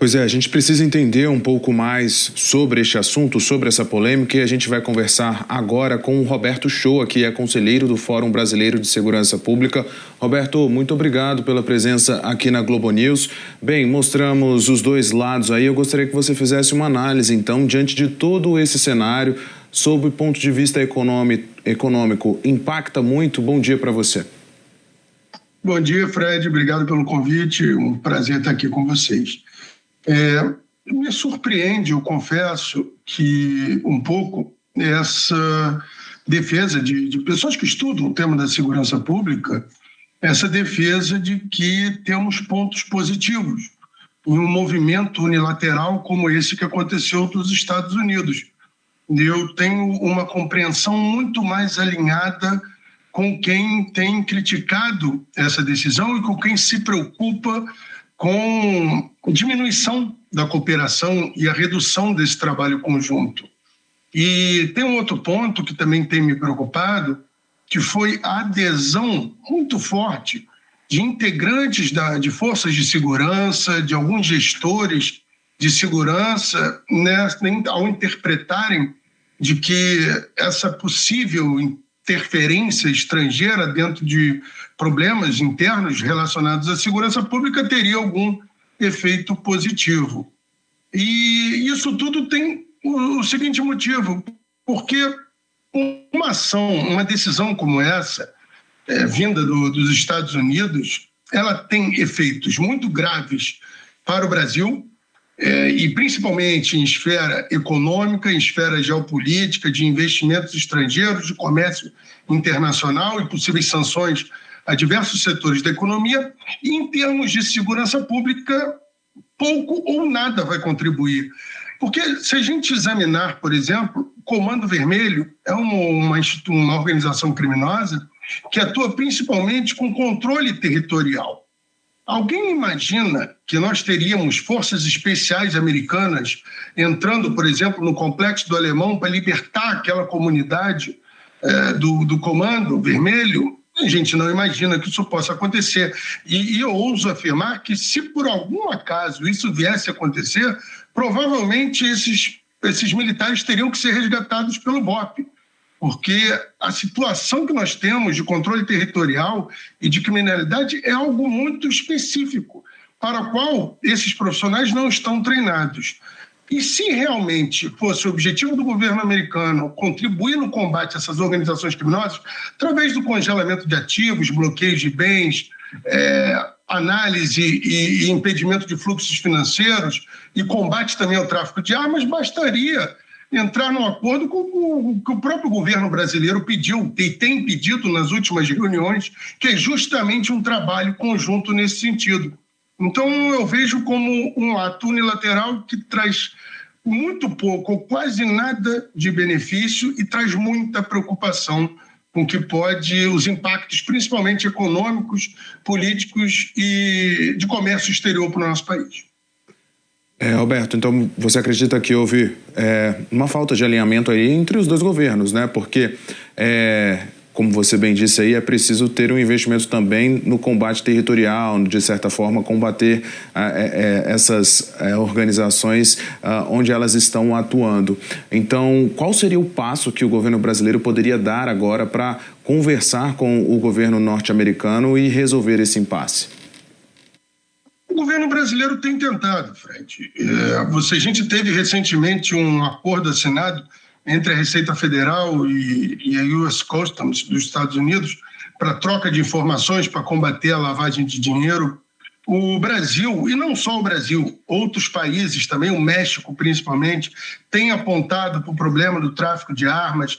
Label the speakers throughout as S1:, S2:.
S1: Pois é, a gente precisa entender um pouco mais sobre este assunto, sobre essa polêmica, e a gente vai conversar agora com o Roberto Shoa, que é conselheiro do Fórum Brasileiro de Segurança Pública. Roberto, muito obrigado pela presença aqui na Globo News. Bem, mostramos os dois lados aí, eu gostaria que você fizesse uma análise, então, diante de todo esse cenário, sob o ponto de vista econômico, impacta muito? Bom dia para você.
S2: Bom dia, Fred, obrigado pelo convite, um prazer estar aqui com vocês. Me surpreende, eu confesso, que um pouco essa defesa de pessoas que estudam o tema da segurança pública, essa defesa de que temos pontos positivos em um movimento unilateral como esse que aconteceu nos Estados Unidos. Eu tenho uma compreensão muito mais alinhada com quem tem criticado essa decisão e com quem se preocupa com diminuição da cooperação e a redução desse trabalho conjunto. E tem um outro ponto que também tem me preocupado, que foi a adesão muito forte de integrantes de forças de segurança, de alguns gestores de segurança, né, ao interpretarem de que essa possível interferência estrangeira dentro de problemas internos relacionados à segurança pública teria algum efeito positivo. E isso tudo tem o seguinte motivo, porque uma ação, uma decisão como essa, vinda dos Estados Unidos, ela tem efeitos muito graves para o Brasil, e principalmente em esfera econômica, em esfera geopolítica, de investimentos estrangeiros, de comércio internacional e possíveis sanções a diversos setores da economia, e em termos de segurança pública, pouco ou nada vai contribuir. Porque se a gente examinar, por exemplo, o Comando Vermelho é uma organização criminosa que atua principalmente com controle territorial. Alguém imagina que nós teríamos forças especiais americanas entrando, por exemplo, no Complexo do Alemão para libertar aquela comunidade do Comando Vermelho? A gente não imagina que isso possa acontecer. E eu ouso afirmar que, se por algum acaso isso viesse a acontecer, provavelmente esses militares teriam que ser resgatados pelo BOP, porque a situação que nós temos de controle territorial e de criminalidade é algo muito específico, para o qual esses profissionais não estão treinados. E se realmente fosse o objetivo do governo americano contribuir no combate a essas organizações criminosas, através do congelamento de ativos, bloqueios de bens, análise e impedimento de fluxos financeiros e combate também ao tráfico de armas, bastaria entrar num acordo com o que o próprio governo brasileiro pediu e tem pedido nas últimas reuniões, que é justamente um trabalho conjunto nesse sentido. Então, eu vejo como um ato unilateral que traz muito pouco ou quase nada de benefício e traz muita preocupação com que pode os impactos, principalmente econômicos, políticos e de comércio exterior para o nosso país.
S1: Roberto, então você acredita que houve uma falta de alinhamento aí entre os dois governos, né? Porque como você bem disse aí, é preciso ter um investimento também no combate territorial, de certa forma, combater essas organizações onde elas estão atuando. Então, qual seria o passo que o governo brasileiro poderia dar agora para conversar com o governo norte-americano e resolver esse impasse?
S2: O governo brasileiro tem tentado, Fred. A gente teve recentemente um acordo assinado entre a Receita Federal e a US Customs dos Estados Unidos para troca de informações para combater a lavagem de dinheiro. O Brasil, e não só o Brasil, outros países também, o México principalmente, têm apontado para o problema do tráfico de armas.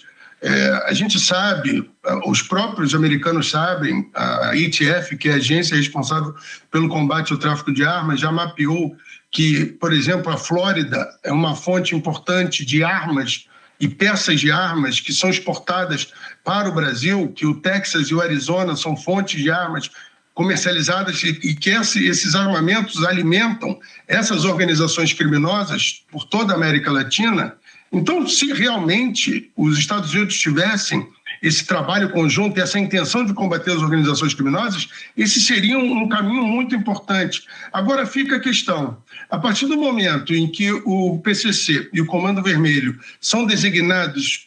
S2: A gente sabe, os próprios americanos sabem, a ATF, que é a agência responsável pelo combate ao tráfico de armas, já mapeou que, por exemplo, a Flórida é uma fonte importante de armas e peças de armas que são exportadas para o Brasil, que o Texas e o Arizona são fontes de armas comercializadas e que esses armamentos alimentam essas organizações criminosas por toda a América Latina. Então, se realmente os Estados Unidos tivessem esse trabalho conjunto e essa intenção de combater as organizações criminosas, esse seria um caminho muito importante. Agora fica a questão, a partir do momento em que o PCC e o Comando Vermelho são designados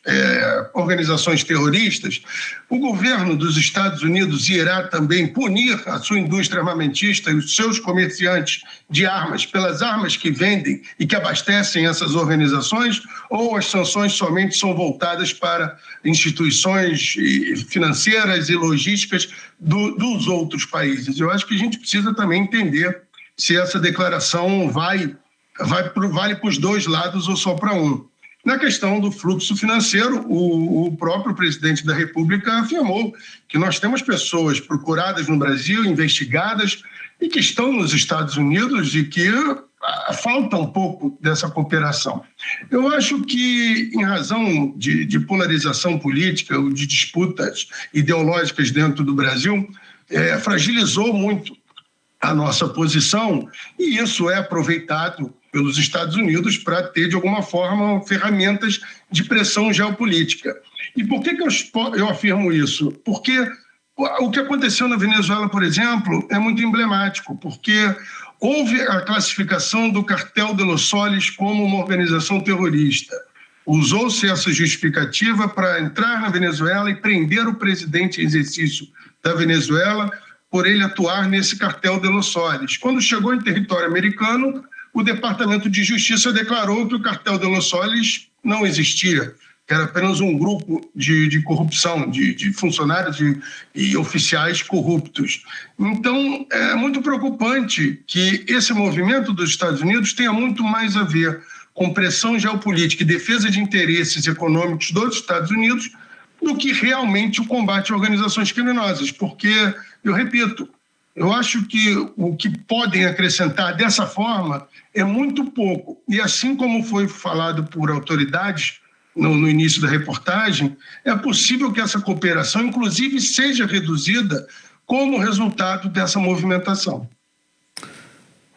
S2: organizações terroristas, o governo dos Estados Unidos irá também punir a sua indústria armamentista e os seus comerciantes de armas pelas armas que vendem e que abastecem essas organizações, ou as sanções somente são voltadas para instituições financeiras e logísticas dos outros países? Eu acho que a gente precisa também entender se essa declaração vale para os dois lados ou só para um. Na questão do fluxo financeiro, o próprio presidente da República afirmou que nós temos pessoas procuradas no Brasil, investigadas, e que estão nos Estados Unidos e que falta um pouco dessa cooperação. Eu acho que, em razão de polarização política ou de disputas ideológicas dentro do Brasil, fragilizou muito a nossa posição, e isso é aproveitado pelos Estados Unidos para ter, de alguma forma, ferramentas de pressão geopolítica. E por que eu afirmo isso? Porque o que aconteceu na Venezuela, por exemplo, é muito emblemático, porque houve a classificação do Cartel de los Soles como uma organização terrorista. Usou-se essa justificativa para entrar na Venezuela e prender o presidente em exercício da Venezuela por ele atuar nesse Cartel de los Soles. Quando chegou em território americano, o Departamento de Justiça declarou que o Cartel de los Soles não existia, que era apenas um grupo de corrupção, de funcionários e oficiais corruptos. Então, é muito preocupante que esse movimento dos Estados Unidos tenha muito mais a ver com pressão geopolítica e defesa de interesses econômicos dos Estados Unidos do que realmente o combate a organizações criminosas, porque, eu repito, eu acho que o que podem acrescentar dessa forma é muito pouco. E assim como foi falado por autoridades no início da reportagem, é possível que essa cooperação, inclusive, seja reduzida como resultado dessa movimentação.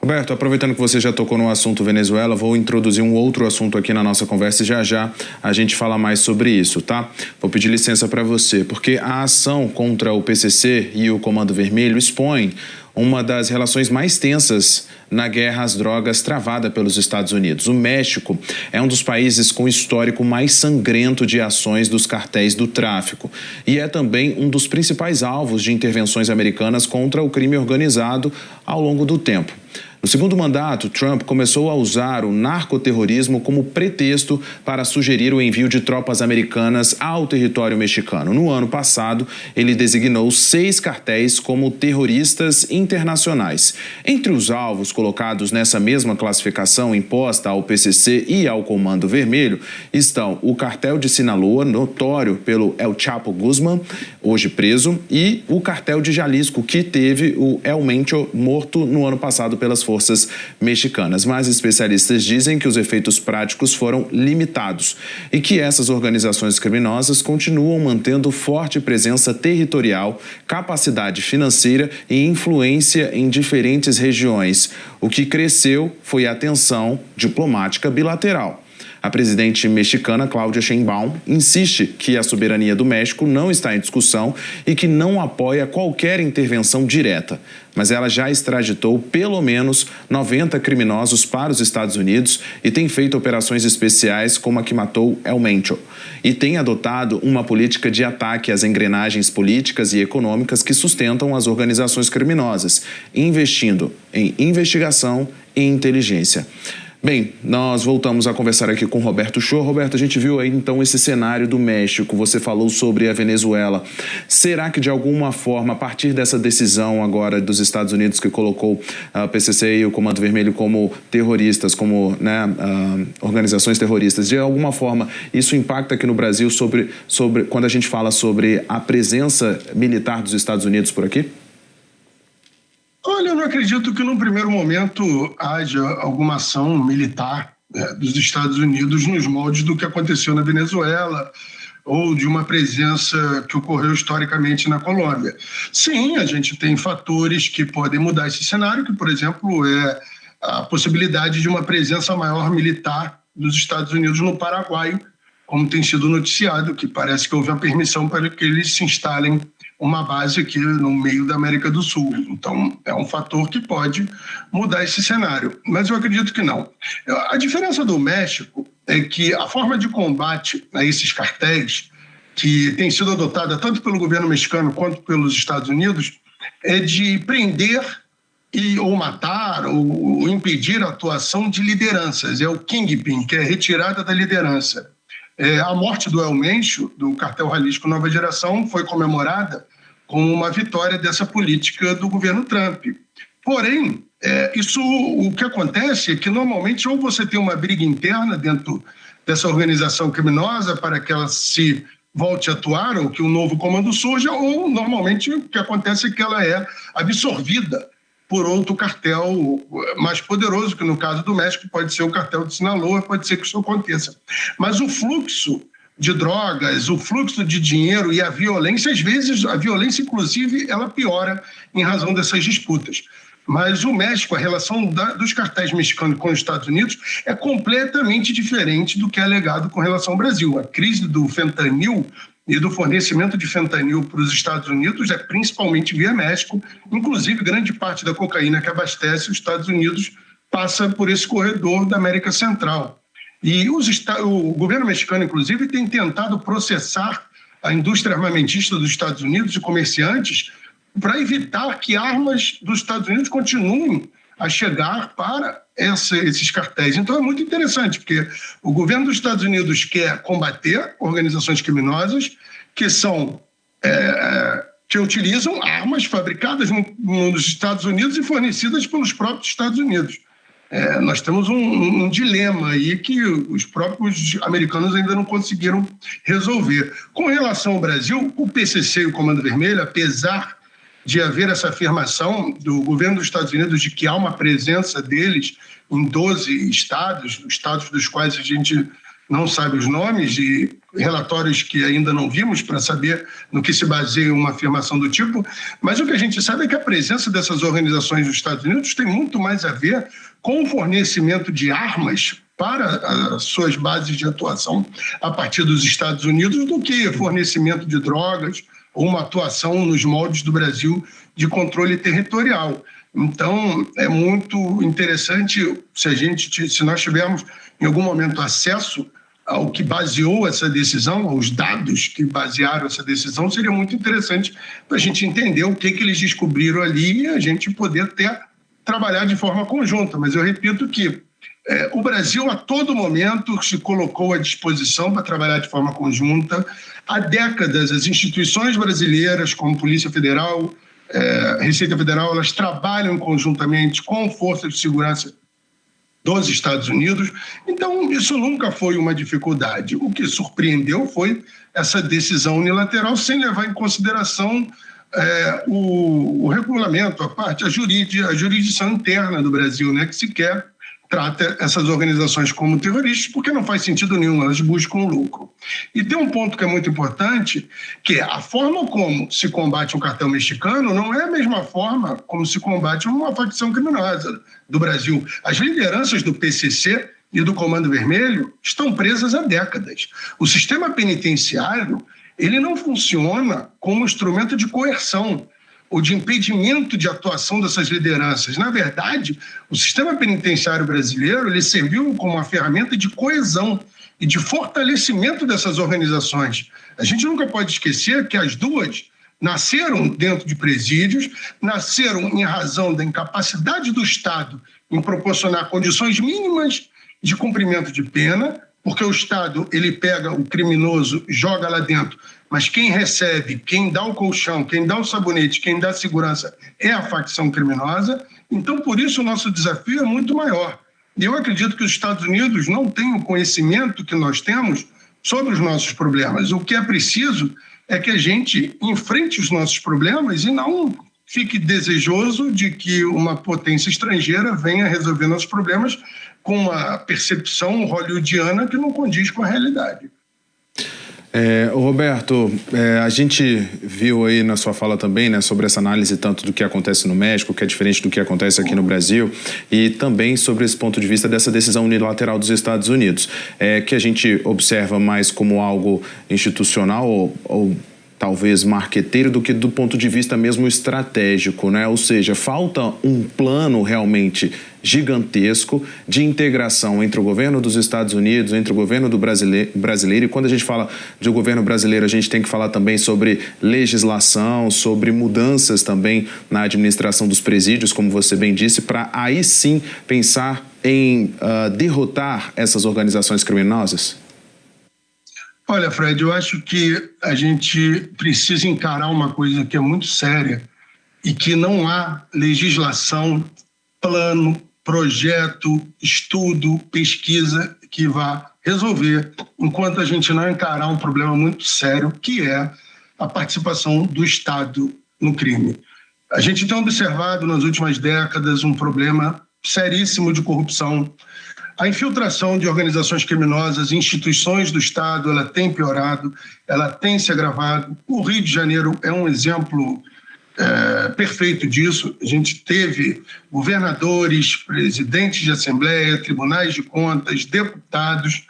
S1: Roberto, aproveitando que você já tocou no assunto Venezuela, vou introduzir um outro assunto aqui na nossa conversa e já a gente fala mais sobre isso, tá? Vou pedir licença para você, porque a ação contra o PCC e o Comando Vermelho expõe uma das relações mais tensas na guerra às drogas travada pelos Estados Unidos. O México é um dos países com histórico mais sangrento de ações dos cartéis do tráfico e é também um dos principais alvos de intervenções americanas contra o crime organizado ao longo do tempo. No segundo mandato, Trump começou a usar o narcoterrorismo como pretexto para sugerir o envio de tropas americanas ao território mexicano. No ano passado, ele designou 6 cartéis como terroristas internacionais. Entre os alvos colocados nessa mesma classificação imposta ao PCC e ao Comando Vermelho estão o cartel de Sinaloa, notório pelo El Chapo Guzmán, hoje preso, e o cartel de Jalisco, que teve o El Mencho morto no ano passado pelas forças mexicanas. Mas especialistas dizem que os efeitos práticos foram limitados e que essas organizações criminosas continuam mantendo forte presença territorial, capacidade financeira e influência em diferentes regiões. O que cresceu foi a tensão diplomática bilateral. A presidente mexicana, Claudia Sheinbaum, insiste que a soberania do México não está em discussão e que não apoia qualquer intervenção direta. Mas ela já extraditou pelo menos 90 criminosos para os Estados Unidos e tem feito operações especiais como a que matou El Mencho. E tem adotado uma política de ataque às engrenagens políticas e econômicas que sustentam as organizações criminosas, investindo em investigação e inteligência. Bem, nós voltamos a conversar aqui com Roberto Shoa. Roberto, a gente viu aí então esse cenário do México, você falou sobre a Venezuela. Será que de alguma forma, a partir dessa decisão agora dos Estados Unidos que colocou a PCC e o Comando Vermelho como terroristas, como organizações terroristas, de alguma forma isso impacta aqui no Brasil sobre quando a gente fala sobre a presença militar dos Estados Unidos por aqui?
S2: Olha, eu não acredito que no primeiro momento haja alguma ação militar dos Estados Unidos nos moldes do que aconteceu na Venezuela ou de uma presença que ocorreu historicamente na Colômbia. Sim, a gente tem fatores que podem mudar esse cenário, que, por exemplo, é a possibilidade de uma presença maior militar dos Estados Unidos no Paraguai, como tem sido noticiado, que parece que houve a permissão para que eles se instalem uma base aqui no meio da América do Sul. Então, é um fator que pode mudar esse cenário. Mas eu acredito que não. A diferença do México é que a forma de combate a esses cartéis, que tem sido adotada tanto pelo governo mexicano quanto pelos Estados Unidos, é de prender ou matar ou impedir a atuação de lideranças. É o kingpin, que é retirada da liderança. A morte do El Mencho, do cartel Jalisco Nova Geração, foi comemorada como uma vitória dessa política do governo Trump. Porém, o que acontece é que normalmente ou você tem uma briga interna dentro dessa organização criminosa para que ela se volte a atuar ou que um novo comando surja, ou normalmente o que acontece é que ela é absorvida por outro cartel mais poderoso, que no caso do México pode ser o cartel de Sinaloa, pode ser que isso aconteça. Mas o fluxo de drogas, o fluxo de dinheiro e a violência, às vezes a violência inclusive, ela piora em razão dessas disputas. Mas o México, a relação dos cartéis mexicanos com os Estados Unidos é completamente diferente do que é alegado com relação ao Brasil. A crise do fentanil e do fornecimento de fentanil para os Estados Unidos é principalmente via México. Inclusive, grande parte da cocaína que abastece os Estados Unidos passa por esse corredor da América Central. E o governo mexicano, inclusive, tem tentado processar a indústria armamentista dos Estados Unidos e comerciantes para evitar que armas dos Estados Unidos continuem a chegar para esses cartéis. Então é muito interessante, porque o governo dos Estados Unidos quer combater organizações criminosas que utilizam armas fabricadas nos Estados Unidos e fornecidas pelos próprios Estados Unidos. Nós temos um dilema aí que os próprios americanos ainda não conseguiram resolver. Com relação ao Brasil, o PCC e o Comando Vermelho, apesar de haver essa afirmação do governo dos Estados Unidos de que há uma presença deles em 12 estados dos quais a gente não sabe os nomes, e relatórios que ainda não vimos para saber no que se baseia uma afirmação do tipo, mas o que a gente sabe é que a presença dessas organizações nos Estados Unidos tem muito mais a ver com o fornecimento de armas para as suas bases de atuação a partir dos Estados Unidos do que fornecimento de drogas ou uma atuação nos moldes do Brasil de controle territorial. Então, é muito interessante se nós tivermos em algum momento acesso ao que baseou essa decisão, aos dados que basearam essa decisão, seria muito interessante para a gente entender o que eles descobriram ali e a gente poder trabalhar de forma conjunta. Mas eu repito que o Brasil, a todo momento, se colocou à disposição para trabalhar de forma conjunta. Há décadas, as instituições brasileiras, como Polícia Federal, Receita Federal, elas trabalham conjuntamente com forças de segurança dos Estados Unidos. Então, isso nunca foi uma dificuldade. O que surpreendeu foi essa decisão unilateral, sem levar em consideração o regulamento, a jurisdição interna do Brasil, né, que sequer trata essas organizações como terroristas, porque não faz sentido nenhum, elas buscam lucro. E tem um ponto que é muito importante, que é a forma como se combate um cartel mexicano não é a mesma forma como se combate uma facção criminosa do Brasil. As lideranças do PCC e do Comando Vermelho estão presas há décadas. O sistema penitenciário, ele não funciona como instrumento de coerção ou de impedimento de atuação dessas lideranças. Na verdade, o sistema penitenciário brasileiro ele serviu como uma ferramenta de coesão e de fortalecimento dessas organizações. A gente nunca pode esquecer que as duas nasceram dentro de presídios, nasceram em razão da incapacidade do Estado em proporcionar condições mínimas de cumprimento de pena, porque o Estado ele pega o criminoso, joga lá dentro, mas quem recebe, quem dá o colchão, quem dá o sabonete, quem dá a segurança é a facção criminosa. Então, por isso, o nosso desafio é muito maior. E eu acredito que os Estados Unidos não têm o conhecimento que nós temos sobre os nossos problemas. O que é preciso é que a gente enfrente os nossos problemas e não fique desejoso de que uma potência estrangeira venha resolver nossos problemas com uma percepção hollywoodiana que não condiz com a realidade.
S1: Roberto, a gente viu aí na sua fala também, né, sobre essa análise tanto do que acontece no México, que é diferente do que acontece aqui no Brasil, e também sobre esse ponto de vista dessa decisão unilateral dos Estados Unidos, que a gente observa mais como algo institucional ou talvez marqueteiro do que do ponto de vista mesmo estratégico, né? Ou seja, falta um plano realmente gigantesco de integração entre o governo dos Estados Unidos, entre o governo do brasileiro. E quando a gente fala de governo brasileiro, a gente tem que falar também sobre legislação, sobre mudanças também na administração dos presídios, como você bem disse, para aí sim pensar em derrotar essas organizações criminosas?
S2: Olha, Fred, eu acho que a gente precisa encarar uma coisa que é muito séria e que não há legislação, plano, projeto, estudo, pesquisa que vá resolver enquanto a gente não encarar um problema muito sério, que é a participação do Estado no crime. A gente tem observado nas últimas décadas um problema seríssimo de corrupção. A infiltração de organizações criminosas, instituições do Estado, ela tem piorado, ela tem se agravado. O Rio de Janeiro é um exemplo perfeito disso. A gente teve governadores, presidentes de assembleia, tribunais de contas, deputados,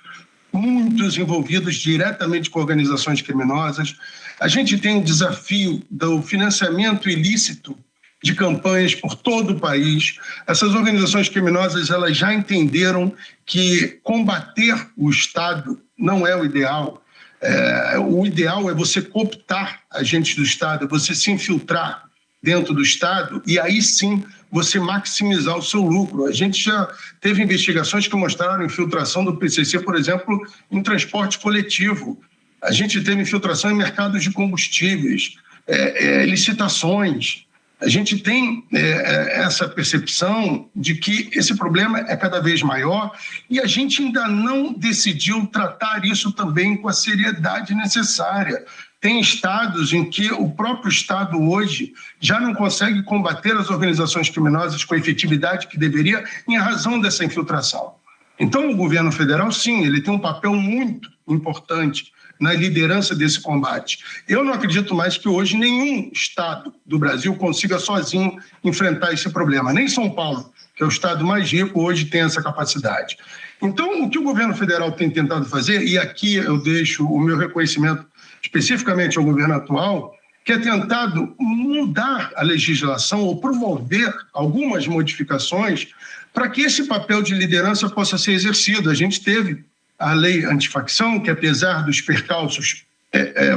S2: muitos envolvidos diretamente com organizações criminosas. A gente tem o desafio do financiamento ilícito de campanhas por todo o país. Essas organizações criminosas, elas já entenderam que combater o Estado não é o ideal. O ideal é você cooptar agentes do Estado, é você se infiltrar dentro do Estado e aí sim você maximizar o seu lucro. A gente já teve investigações que mostraram infiltração do PCC, por exemplo, em transporte coletivo. A gente teve infiltração em mercados de combustíveis, licitações. A gente tem essa percepção de que esse problema é cada vez maior e a gente ainda não decidiu tratar isso também com a seriedade necessária. Tem estados em que o próprio Estado hoje já não consegue combater as organizações criminosas com a efetividade que deveria em razão dessa infiltração. Então, o governo federal, sim, ele tem um papel muito importante na liderança desse combate. Eu não acredito mais que hoje nenhum estado do Brasil consiga sozinho enfrentar esse problema. Nem São Paulo, que é o estado mais rico, hoje tem essa capacidade. Então, o que o governo federal tem tentado fazer, e aqui eu deixo o meu reconhecimento especificamente ao governo atual, que é tentado mudar a legislação ou promover algumas modificações para que esse papel de liderança possa ser exercido. A gente teve a lei antifacção, que apesar dos percalços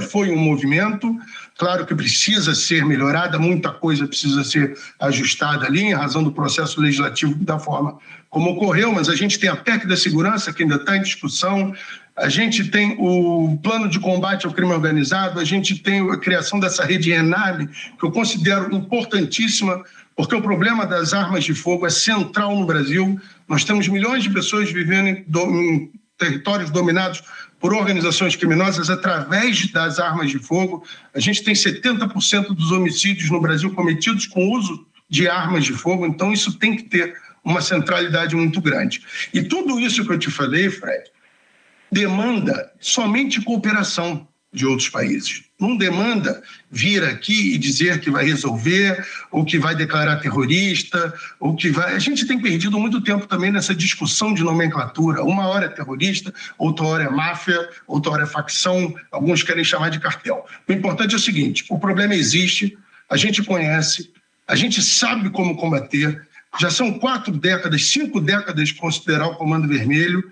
S2: foi um movimento, claro que precisa ser melhorada, muita coisa precisa ser ajustada ali em razão do processo legislativo da forma como ocorreu, mas a gente tem a PEC da segurança que ainda está em discussão, a gente tem o plano de combate ao crime organizado, a gente tem a criação dessa rede ENARM, que eu considero importantíssima, porque o problema das armas de fogo é central no Brasil. Nós temos milhões de pessoas vivendo em territórios dominados por organizações criminosas através das armas de fogo. A gente tem 70% dos homicídios no Brasil cometidos com o uso de armas de fogo, então isso tem que ter uma centralidade muito grande. E tudo isso que eu te falei, Fred, demanda somente cooperação de outros países. Não demanda vir aqui e dizer que vai resolver, ou que vai declarar terrorista, ou que vai... A gente tem perdido muito tempo também nessa discussão de nomenclatura. Uma hora é terrorista, outra hora é máfia, outra hora é facção, alguns querem chamar de cartel. O importante é o seguinte, o problema existe, a gente conhece, a gente sabe como combater, já são 4 décadas, 5 décadas de considerar o Comando Vermelho,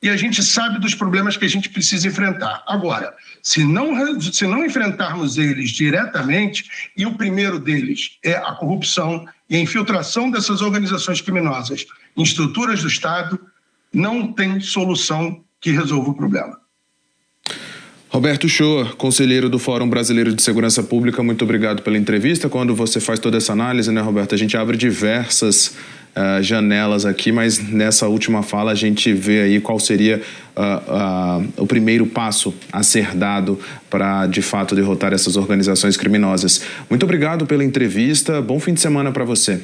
S2: e a gente sabe dos problemas que a gente precisa enfrentar. Agora, se não enfrentarmos eles diretamente, e o primeiro deles é a corrupção e a infiltração dessas organizações criminosas em estruturas do Estado, não tem solução que resolva o problema.
S1: Roberto Shoa, conselheiro do Fórum Brasileiro de Segurança Pública, muito obrigado pela entrevista. Quando você faz toda essa análise, né, Roberto, a gente abre diversas janelas aqui, mas nessa última fala a gente vê aí qual seria o primeiro passo a ser dado para, de fato, derrotar essas organizações criminosas. Muito obrigado pela entrevista, bom fim de semana para você.